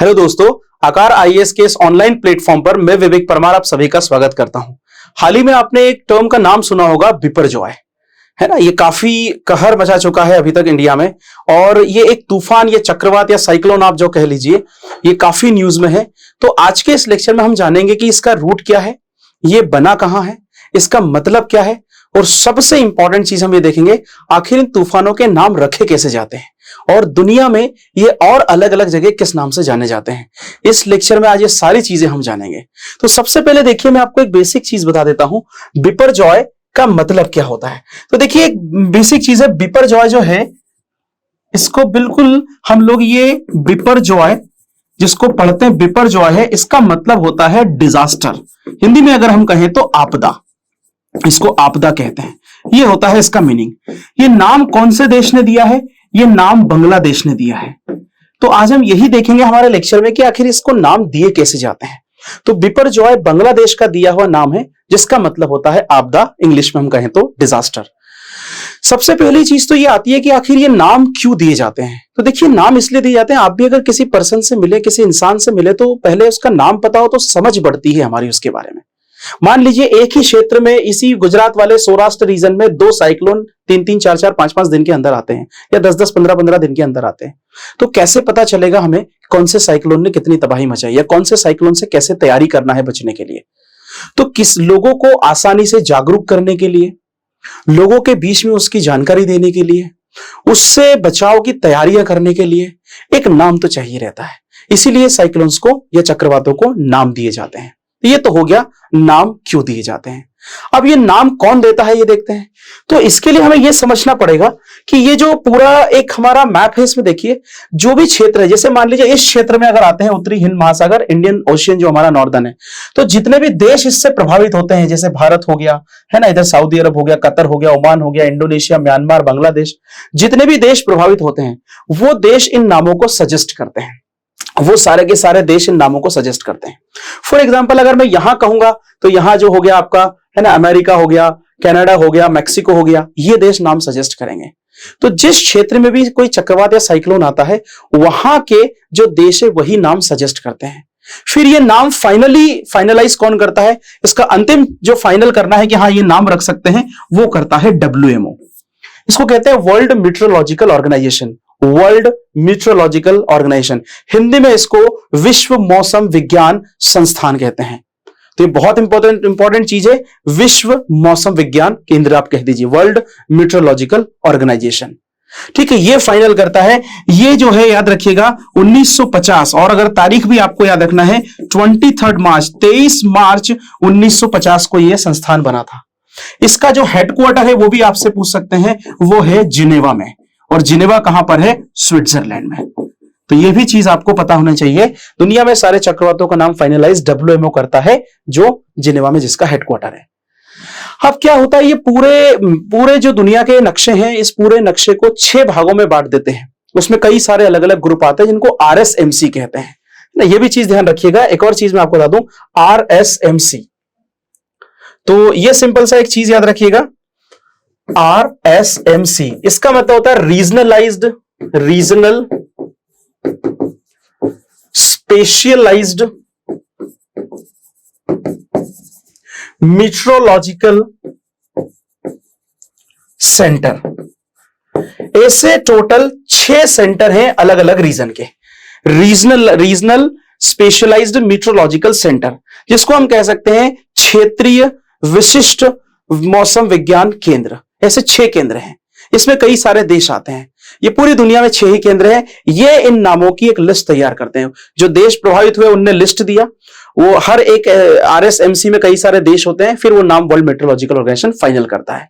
Hello दोस्तों, आकार IAS के इस ऑनलाइन प्लेटफॉर्म पर मैं विवेक परमार आप सभी का स्वागत करता हूं। हाल ही में आपने एक टर्म का नाम सुना होगा, बिपरजॉय, है ना। ये काफी कहर मचा चुका है अभी तक इंडिया में, और ये एक तूफान, ये चक्रवात या साइक्लोन आप जो कह लीजिए, ये काफी न्यूज में है। तो आज के इस लेक्चर में हम जानेंगे कि इसका रूट क्या है, ये बना कहां है, इसका मतलब क्या है, और सबसे इंपॉर्टेंट चीज हम ये देखेंगे आखिर इन तूफानों के नाम रखे कैसे जाते हैं और दुनिया में ये और अलग अलग जगह किस नाम से जाने जाते हैं। इस लेक्चर में आज ये सारी चीजें हम जानेंगे। तो सबसे पहले देखिए, मैं आपको एक बेसिक चीज बता देता हूं, बिपरजॉय का मतलब क्या होता है। तो देखिए, एक बेसिक चीज है, बिपरजॉय जो है, इसको बिल्कुल हम लोग ये बिपरजॉय जिसको पढ़ते हैं बिपरजॉय है, इसका मतलब होता है डिजास्टर। हिंदी में अगर हम कहें तो आपदा, इसको आपदा कहते हैं। ये होता है इसका मीनिंग। ये नाम कौन से देश ने दिया है? ये नाम बांग्लादेश ने दिया है। तो आज हम यही देखेंगे हमारे लेक्चर में कि आखिर इसको नाम दिए कैसे जाते हैं। तो बिपरजॉय बांग्लादेश का दिया हुआ नाम है, जिसका मतलब होता है आपदा, इंग्लिश में हम कहें तो डिजास्टर। सबसे पहली चीज तो ये आती है कि आखिर ये नाम क्यों दिए जाते हैं। तो देखिए, नाम इसलिए दिए जाते हैं, आप भी अगर किसी पर्सन से मिले, किसी इंसान से मिले, तो पहले उसका नाम पता हो तो समझ बढ़ती है हमारी उसके बारे में। मान लीजिए एक ही क्षेत्र में, इसी गुजरात वाले सौराष्ट्र रीजन में 2 साइक्लोन 3-3, 4-4, 5-5 दिन के अंदर आते हैं, या 10-10, 15-15 दिन के अंदर आते हैं। तो कैसे पता चलेगा हमें कौन से साइक्लोन ने कितनी तबाही मचाई, या कौन से साइक्लोन से कैसे तैयारी करना है बचने के लिए। तो किस लोगों को आसानी से जागरूक करने के लिए, लोगों के बीच में उसकी जानकारी देने के लिए, उससे बचाव की तैयारियां करने के लिए एक नाम तो चाहिए रहता है। इसीलिए साइक्लोन्स को या चक्रवातों को नाम दिए जाते हैं। ये तो हो गया नाम क्यों दिए जाते हैं। अब ये नाम कौन देता है ये देखते हैं। तो इसके लिए हमें ये समझना पड़ेगा कि ये जो पूरा एक हमारा मैप है, इसमें देखिए जो भी क्षेत्र है, जैसे मान लीजिए इस क्षेत्र में अगर आते हैं, उत्तरी हिंद महासागर, इंडियन ओशियन जो हमारा नॉर्दर्न है, तो जितने भी देश इससे प्रभावित होते हैं, जैसे भारत हो गया, है ना, इधर सऊदी अरब हो गया, कतर हो गया, ओमान हो गया, इंडोनेशिया, म्यांमार, बांग्लादेश, जितने भी देश प्रभावित होते हैं, वो देश इन नामों को सजेस्ट करते हैं। वो सारे के सारे देश इन नामों को सजेस्ट करते हैं। फॉर एग्जांपल, अगर मैं यहां कहूंगा तो यहां जो हो गया आपका, है ना, अमेरिका हो गया, कनाडा हो गया, मैक्सिको हो गया, ये देश नाम सजेस्ट करेंगे। तो जिस क्षेत्र में भी कोई चक्रवात या साइक्लोन आता है, वहां के जो देश है वही नाम सजेस्ट करते हैं। फिर ये नाम फाइनलाइज कौन करता है, इसका अंतिम जो फाइनल करना है कि हाँ ये नाम रख सकते हैं, वो करता है WMO। इसको कहते हैं world meteorological organisation. World meteorological organisation, Hindi में इसको विश्व मौसम विज्ञान संस्थान कहते हैं। तो ये बहुत इंपॉर्टेंट चीज है, विश्व मौसम विज्ञान केंद्र आप कह दीजिए, वर्ल्ड मीटरोलॉजिकल ऑर्गेनाइजेशन। ठीक है, ये फाइनल करता है। ये जो है याद रखिएगा 1950, और अगर तारीख भी आपको याद रखना है 23 मार्च 1950 को यह संस्थान बना था। इसका जो हेडक्वार्टर है वो भी आपसे पूछ सकते हैं, वो है जिनेवा में। और जिनेवा कहां पर है? स्विट्जरलैंड में। तो ये भी चीज आपको पता होना चाहिए। दुनिया में सारे चक्रवातों का नाम फाइनलाइज WMO करता है, जो जिनेवा में जिसका हेडक्वार्टर है। अब क्या होता है, ये पूरे जो दुनिया के नक्शे हैं, इस पूरे नक्शे को 6 भागों में बांट देते हैं। उसमें कई सारे अलग अलग ग्रुप आते हैं जिनको RSMC कहते हैं ना। ये भी चीज ध्यान रखिएगा। एक और चीज मैं आपको बता दूं, RSMC, तो ये सिंपल सा एक चीज याद रखिएगा, RSMC, इसका मतलब होता है रीजनल स्पेशलाइज्ड मीटरोलॉजिकल सेंटर। ऐसे टोटल 6 सेंटर हैं अलग अलग रीजन के। रीजनल स्पेशलाइज्ड मीटरोलॉजिकल सेंटर, जिसको हम कह सकते हैं क्षेत्रीय विशिष्ट मौसम विज्ञान केंद्र। ऐसे 6 केंद्र हैं, इसमें कई सारे देश आते हैं। ये पूरी दुनिया में 6 ही केंद्र हैं। ये इन नामों की एक लिस्ट तैयार करते हैं। जो देश प्रभावित हुए उनने लिस्ट दिया, वो हर एक RSMC में कई सारे देश होते हैं, फिर वो नाम वर्ल्ड मेट्रोलॉजिकल ऑर्गेनाइजेशन फाइनल करता है।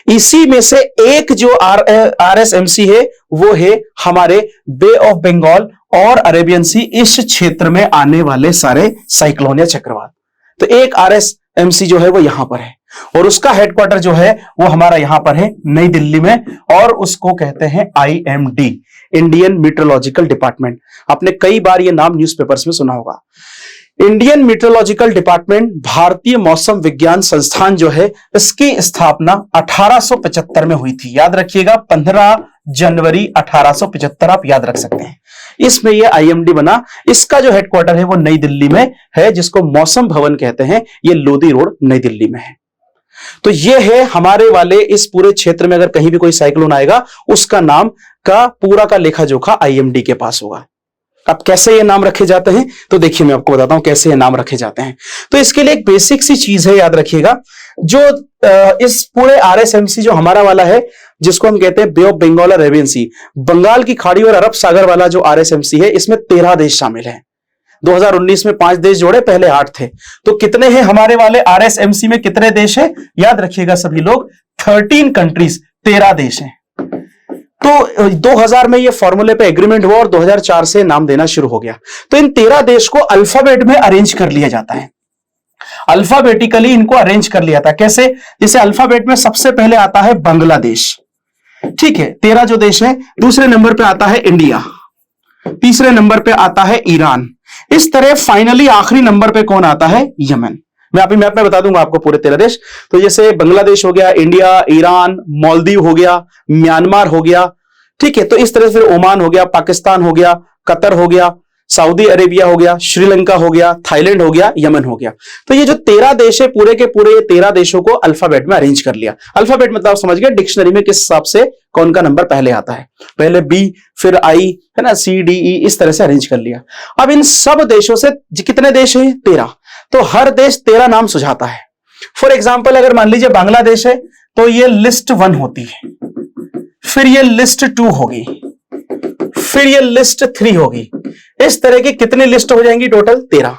इसी में से एक जो RSMC है, वो है हमारे बे ऑफ बंगाल और अरेबियन सी, इस क्षेत्र में आने वाले सारे साइक्लोन या चक्रवात। तो एक RSMC जो है वो यहां पर है, और उसका हेडक्वार्टर जो है वो हमारा यहां पर है नई दिल्ली में, और उसको कहते हैं IMD, इंडियन मीटरोलॉजिकल डिपार्टमेंट। आपने कई बार ये नाम न्यूज़पेपर्स में सुना होगा। इंडियन मीटरोलॉजिकल डिपार्टमेंट, भारतीय मौसम विज्ञान संस्थान जो है, इसकी स्थापना 1875 में हुई थी। याद रखिएगा 15 जनवरी 1875 आप याद रख सकते हैं। इसमें यह आईएमडी बना। इसका जो हेडक्वार्टर है वो नई दिल्ली में है, जिसको मौसम भवन कहते हैं। ये लोधी रोड नई दिल्ली में है। तो ये है हमारे वाले इस पूरे क्षेत्र में अगर कहीं भी कोई साइक्लोन आएगा, उसका नाम का पूरा का लेखा जोखा आईएमडी के पास होगा। अब कैसे ये नाम रखे जाते हैं, तो देखिए मैं आपको बताता हूं कैसे ये नाम रखे जाते हैं। तो इसके लिए एक बेसिक सी चीज है, याद रखिएगा। जो इस पूरे आरएसएमसी जो हमारा वाला है, जिसको हम कहते हैं बे ऑफ बंगाल और अरेबियन सी, बंगाल की खाड़ी और अरब सागर वाला जो आरएसएमसी है, इसमें 13 देश शामिल हैं। 2019 में 5 देश जोड़े, पहले 8 थे। तो कितने हैं हमारे वाले आरएसएमसी में, कितने देश हैं? याद रखिएगा सभी लोग, 13 कंट्रीज, 13 देश हैं। तो 2000 में ये फॉर्मूले पे एग्रीमेंट हुआ और 2004 से नाम देना शुरू हो गया। तो इन 13 देश को अल्फाबेट में अरेंज कर लिया जाता है। अल्फाबेटिकली इनको अरेंज कर लिया था। कैसे? जैसे अल्फाबेट में सबसे पहले आता है बांग्लादेश, ठीक है, 13 जो देश है। दूसरे नंबर पे आता है इंडिया, तीसरे नंबर पे आता है ईरान। इस तरह फाइनली आखिरी नंबर पे कौन आता है? यमन। मैं अभी मैप में बता दूंगा आपको पूरे 13 देश। तो जैसे बांग्लादेश हो गया, इंडिया, ईरान, मालदीव हो गया, म्यांमार हो गया, ठीक है। तो इस तरह से फिर ओमान हो गया, पाकिस्तान हो गया, कतर हो गया, सऊदी अरेबिया हो गया, श्रीलंका हो गया, थाईलैंड हो गया, यमन हो गया। तो ये जो 13 देश है, पूरे के पूरे 13 देशों को अल्फाबेट में अरेंज कर लिया। अल्फाबेट मतलब आप समझ गए डिक्शनरी में किस हिसाब से कौन का नंबर पहले आता है। पहले बी, फिर आई, है ना, सी, डी, ई, इस तरह से अरेंज कर लिया। अब इन सब देशों से कितने देश हैं? 13। तो हर देश 13 नाम सुझाता है। फॉर एग्जाम्पल अगर मान लीजिए बांग्लादेश है, तो ये लिस्ट 1 होती है, फिर ये लिस्ट 2 होगी, फिर ये लिस्ट 3 होगी। इस तरह की कितनी लिस्ट हो जाएंगी? टोटल 13।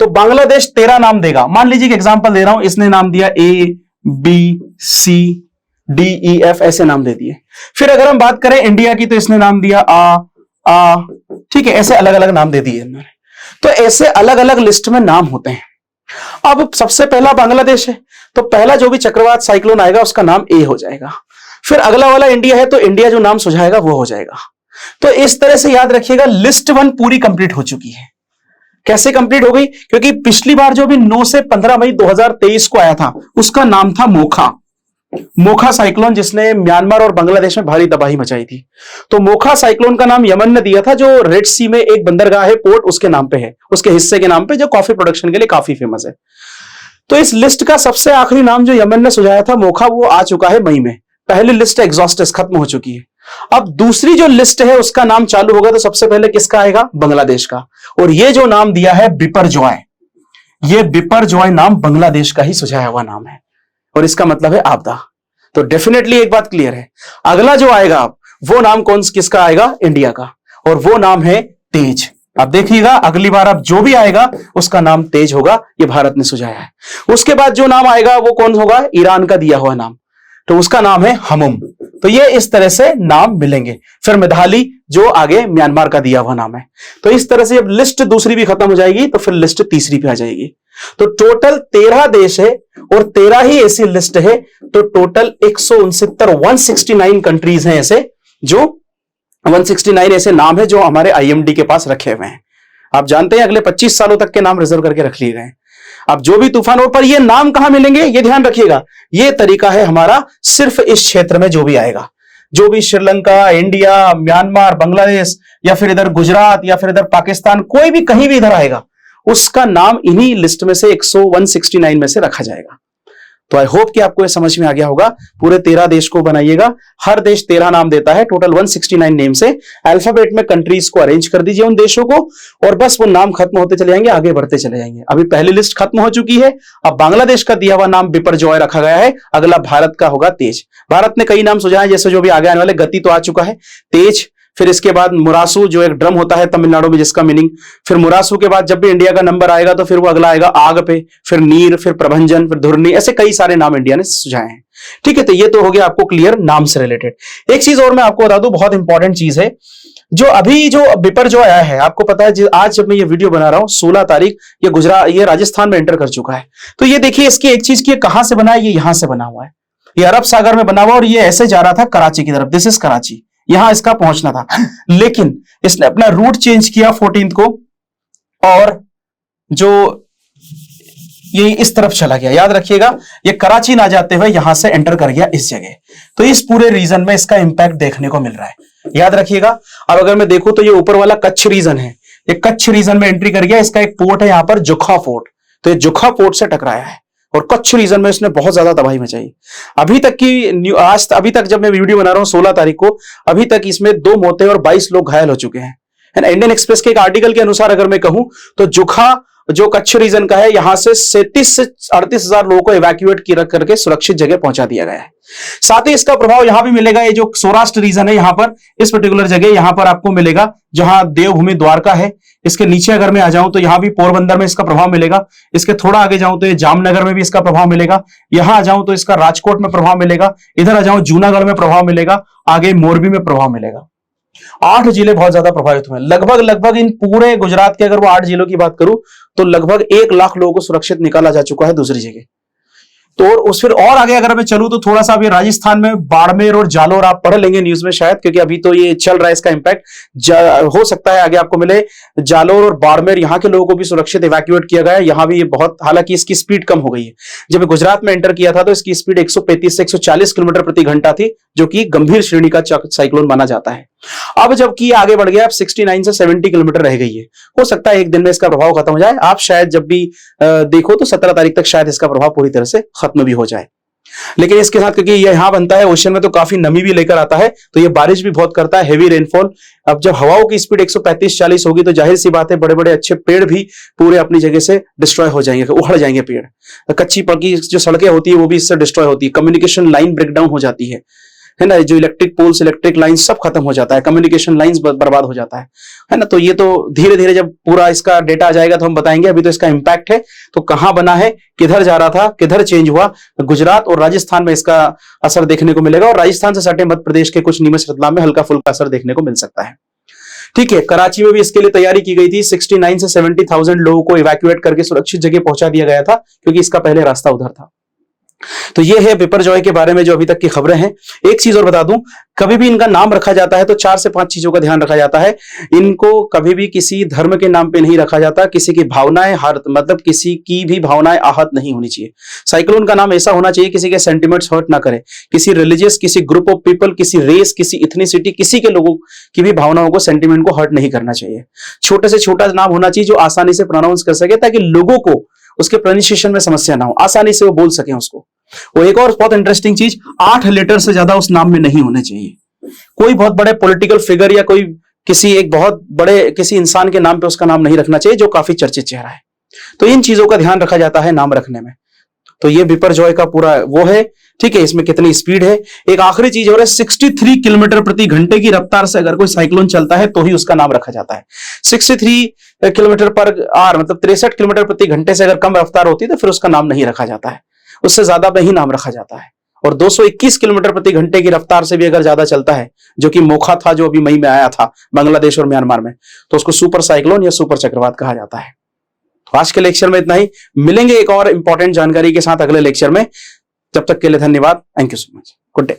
तो बांग्लादेश 13 नाम देगा। मान लीजिए कि एग्जांपल दे रहा हूं, इसने नाम दिया ए, बी, सी, डी, ई, एफ, ऐसे नाम दे दिए। फिर अगर हम बात करें इंडिया की, तो इसने नाम दिया आ, ठीक है, ऐसे अलग अलग नाम दे दिए इन्होंने। तो ऐसे अलग अलग लिस्ट में नाम होते हैं। अब सबसे पहला बांग्लादेश है, तो पहला जो भी चक्रवात साइक्लोन आएगा उसका नाम ए हो जाएगा। फिर अगला वाला इंडिया है, तो इंडिया जो नाम सुझाएगा वो हो जाएगा। तो इस तरह से याद रखिएगा लिस्ट 1 पूरी कंप्लीट हो चुकी है। कैसे कंप्लीट हो गई? क्योंकि पिछली बार जो भी 9 से 15 मई 2023 को आया था, उसका नाम था मोखा। मोखा साइक्लोन, जिसने म्यांमार और बांग्लादेश में भारी तबाही मचाई थी। तो मोखा साइक्लोन का नाम यमन ने दिया था, जो रेड सी में एक बंदरगाह है, पोर्ट उसके नाम पे है, उसके हिस्से के नाम पे, जो कॉफी प्रोडक्शन के लिए काफी फेमस है। तो इस लिस्ट का सबसे आखिरी नाम जो यमन ने सुझाया था मोखा, वो आ चुका है मई में। पहली लिस्ट एग्जॉस्टिस खत्म हो चुकी है। अब दूसरी जो लिस्ट है उसका नाम चालू होगा। तो सबसे पहले किसका आएगा? बांग्लादेश का। और ये जो नाम दिया है बिपरजॉय, ये बिपरजॉय नाम बांग्लादेश का ही सुझाया हुआ नाम है, और इसका मतलब है आपदा। तो डेफिनेटली एक बात क्लियर है, अगला जो आएगा वो नाम किसका आएगा? इंडिया का, और वो नाम है तेज। अब देखिएगा अगली बार अब जो भी आएगा उसका नाम तेज होगा, ये भारत ने सुझाया है। उसके बाद जो नाम आएगा वो कौन होगा? ईरान का दिया हुआ नाम, तो उसका नाम है हमम। तो ये इस तरह से नाम मिलेंगे। फिर मेधाली, जो आगे म्यांमार का दिया हुआ नाम है। तो इस तरह से जब लिस्ट दूसरी भी खत्म हो जाएगी, तो फिर लिस्ट तीसरी पे आ जाएगी। तो टोटल 13 देश है और 13 ही ऐसी लिस्ट है। तो टोटल 169 कंट्रीज हैं ऐसे, जो 169 ऐसे नाम है जो हमारे आईएमडी के पास रखे हुए हैं। आप जानते हैं अगले 25 सालों तक के नाम रिजर्व करके रख लिए गए। अब जो भी तूफान हो, पर ये नाम कहां मिलेंगे ये ध्यान रखिएगा। ये तरीका है हमारा सिर्फ इस क्षेत्र में जो भी आएगा, जो भी श्रीलंका, इंडिया, म्यांमार, बांग्लादेश, या फिर इधर गुजरात, या फिर इधर पाकिस्तान, कोई भी कहीं भी इधर आएगा, उसका नाम इन्हीं लिस्ट में से 169 में से रखा जाएगा। तो आई होप कि आपको ये समझ में आ गया होगा। पूरे 13 देश को बनाइएगा, हर देश 13 नाम देता है, टोटल 169 नेम से अल्फाबेट में कंट्रीज को अरेंज कर दीजिए उन देशों को, और बस वो नाम खत्म होते चले जाएंगे, आगे बढ़ते चले जाएंगे। अभी पहली लिस्ट खत्म हो चुकी है। अब बांग्लादेश का दिया हुआ नाम बिपरजॉय रखा गया है, अगला भारत का होगा तेज। भारत ने कई नाम सुझाए, जैसे जो भी आगे आने वाले, गति तो आ चुका है, तेज, फिर इसके बाद मुरासू, जो एक ड्रम होता है तमिलनाडु में जिसका मीनिंग, फिर मुरासू के बाद जब भी इंडिया का नंबर आएगा तो फिर वो अगला आएगा आग पे, फिर नीर, फिर प्रभंजन, फिर धुरनी, ऐसे कई सारे नाम इंडिया ने सुझाए हैं। ठीक है, तो ये तो हो गया आपको क्लियर नाम से रिलेटेड। एक चीज और मैं आपको बता दूं, बहुत इंपॉर्टेंट चीज है, जो अभी जो बिपरजॉय आया है, आपको पता है आज जब मैं ये वीडियो बना रहा हूं 16 तारीख, ये गुजरात, ये राजस्थान में एंटर कर चुका है। तो ये देखिए इसकी एक चीज की कहां से बना है, ये यहां से बना हुआ है, ये अरब सागर में बना हुआ, और ये ऐसे जा रहा था कराची की तरफ, दिस इज कराची, यहां इसका पहुंचना था। लेकिन इसने अपना रूट चेंज किया 14 को, और जो ये इस तरफ चला गया, याद रखिएगा ये कराची ना जाते हुए यहां से एंटर कर गया इस जगह। तो इस पूरे रीजन में इसका इंपैक्ट देखने को मिल रहा है, याद रखिएगा। अब अगर मैं देखूं तो ये ऊपर वाला कच्छ रीजन है, ये कच्छ रीजन में एंट्री कर गया। इसका एक पोर्ट है यहां पर जुखा पोर्ट, तो ये जुखा पोर्ट से टकराया है और कच्छ रीजन में इसने बहुत ज्यादा तबाही मचाई। अभी तक की अभी तक जब मैं वीडियो बना रहा हूं 16 तारीख को, अभी तक इसमें 2 मौतें और 22 लोग घायल हो चुके हैं, है ना। इंडियन एक्सप्रेस के एक आर्टिकल के अनुसार अगर मैं कहूं तो जुखा जो कच्छ रीजन का है, यहां से 37 से 38 हजार लोगों को इवैक्यूएट करके सुरक्षित जगह पहुंचा दिया गया है। साथ ही इसका प्रभाव यहां भी मिलेगा, ये जो सौराष्ट्र रीजन है यहां पर, इस पर्टिकुलर जगह यहां पर आपको मिलेगा जहां देवभूमि द्वारका है। इसके नीचे अगर मैं आ जाऊं तो यहां भी पोरबंदर में इसका प्रभाव मिलेगा। इसके थोड़ा आगे जाऊं तो ये जामनगर में भी इसका प्रभाव मिलेगा। यहां आ जाऊं तो इसका राजकोट में प्रभाव मिलेगा। इधर आ जाऊं जूनागढ़ में प्रभाव मिलेगा, आगे मोरबी में प्रभाव मिलेगा। 8 जिले बहुत ज्यादा प्रभावित हुए। लगभग इन पूरे गुजरात के अगर वो 8 जिलों की बात करूं तो लगभग 1 लाख लोगों को सुरक्षित निकाला जा चुका है दूसरी जगह। तो उस फिर और आगे अगर मैं चलूं तो थोड़ा सा अभी राजस्थान में बाड़मेर और जालोर आप पढ़ लेंगे न्यूज में शायद, क्योंकि अभी तो ये चल रहा है इसका इंपैक्ट। हो सकता है आगे आपको मिले। जालोर और बाड़मेर यहां के लोगों को भी सुरक्षित इवैक्यूएट किया गया है। यहां भी ये बहुत, हालांकि इसकी स्पीड कम हो गई है। जब गुजरात में एंटर किया था तो इसकी स्पीड 135 से 140 किलोमीटर प्रति घंटा थी, जो कि गंभीर श्रेणी का साइक्लोन माना जाता है। अब जबकि आगे बढ़ गया, अब 69 से 70 किलोमीटर रह गई है। हो सकता है एक दिन में इसका प्रभाव खत्म हो जाए। आप शायद जब भी देखो तो 17 तारीख तक शायद इसका प्रभाव पूरी तरह से खत्म भी हो जाए। लेकिन इसके साथ क्योंकि ये यहां बनता है ओशन में, तो काफी नमी भी लेकर आता है, तो ये बारिश भी बहुत करता है, हेवी रेनफॉल। अब जब हवाओं की स्पीड 135-40 होगी तो जाहिर सी बात है बड़े बड़े अच्छे पेड़ भी पूरे अपनी जगह से डिस्ट्रॉय हो जाएंगे, उखड़ जाएंगे पेड़। कच्ची पक्की जो सड़कें होती है वो भी इससे डिस्ट्रॉय होती है। कम्युनिकेशन लाइन ब्रेकडाउन हो जाती है ना। जो इलेक्ट्रिक पोल्स, इलेक्ट्रिक लाइन सब खत्म हो जाता है, कम्युनिकेशन लाइंस बर्बाद हो जाता है ना। तो ये तो धीरे धीरे जब पूरा इसका डेटा आ जाएगा तो हम बताएंगे। अभी तो इसका इंपैक्ट है, तो कहां बना है, किधर जा रहा था, किधर चेंज हुआ। गुजरात और राजस्थान में इसका असर देखने को मिलेगा, और राजस्थान से सटे मध्य प्रदेश के कुछ नीमच रतलाम में हल्का फुल्का असर देखने को मिल सकता है। ठीक है, कराची में भी इसके लिए तैयारी की गई थी। 69 से 70,000 लोगों को इवैक्यूएट करके सुरक्षित जगह पहुंचा दिया गया था, क्योंकि इसका पहले रास्ता उधर था। तो ये है बिपरजॉय के बारे में जो अभी तक की खबरें हैं। एक चीज और बता दूं, कभी भी इनका नाम रखा जाता है तो 4 से 5 चीजों का ध्यान रखा जाता है। इनको कभी भी किसी धर्म के नाम पे नहीं रखा जाता, किसी की भावनाएं मतलब किसी की भी भावनाएं आहत नहीं होनी चाहिए। साइक्लोन का नाम ऐसा होना चाहिए किसी के सेंटिमेंट्स हर्ट ना करे, किसी रिलीजियस, किसी ग्रुप ऑफ पीपल, किसी रेस, किसी इथनिसिटी, किसी के लोगों की भी भावनाओं को, सेंटिमेंट को हर्ट नहीं करना चाहिए। छोटे से छोटा नाम होना चाहिए जो आसानी से प्रोनाउंस कर सके, ताकि लोगों को उसके प्रोनाउंसिएशन में समस्या ना हो, आसानी से वो बोल सके उसको। वो एक और बहुत इंटरेस्टिंग चीज, 8 लेटर से ज्यादा उस नाम में नहीं होने चाहिए। कोई बहुत बड़े पॉलिटिकल फिगर या कोई किसी एक बहुत बड़े किसी इंसान के नाम पे उसका नाम नहीं रखना चाहिए जो काफी चर्चित चेहरा है। तो इन चीजों का ध्यान रखा जाता है नाम रखने में। तो ये बिपरजॉय का पूरा वो है। ठीक है, इसमें कितनी स्पीड है। एक आखिरी चीज हो रहा है, 63 किलोमीटर प्रति घंटे की रफ्तार से अगर कोई साइक्लोन चलता है तो ही उसका नाम रखा जाता है। 63 किलोमीटर पर आवर मतलब 63 किलोमीटर प्रति घंटे से अगर कम रफ्तार होती है तो फिर उसका नाम नहीं रखा जाता है, उससे ज्यादा में ही नाम रखा जाता है। और 221 किलोमीटर प्रति घंटे की रफ्तार से भी अगर ज्यादा चलता है, जो कि मोखा था, जो अभी मई में आया था बांग्लादेश और म्यांमार में, तो उसको सुपर साइक्लोन या सुपर चक्रवात कहा जाता है। तो आज के लेक्चर में इतना ही। मिलेंगे एक और इंपॉर्टेंट जानकारी के साथ अगले लेक्चर में। तब तक के लिए धन्यवाद। Thank you so much. Good day.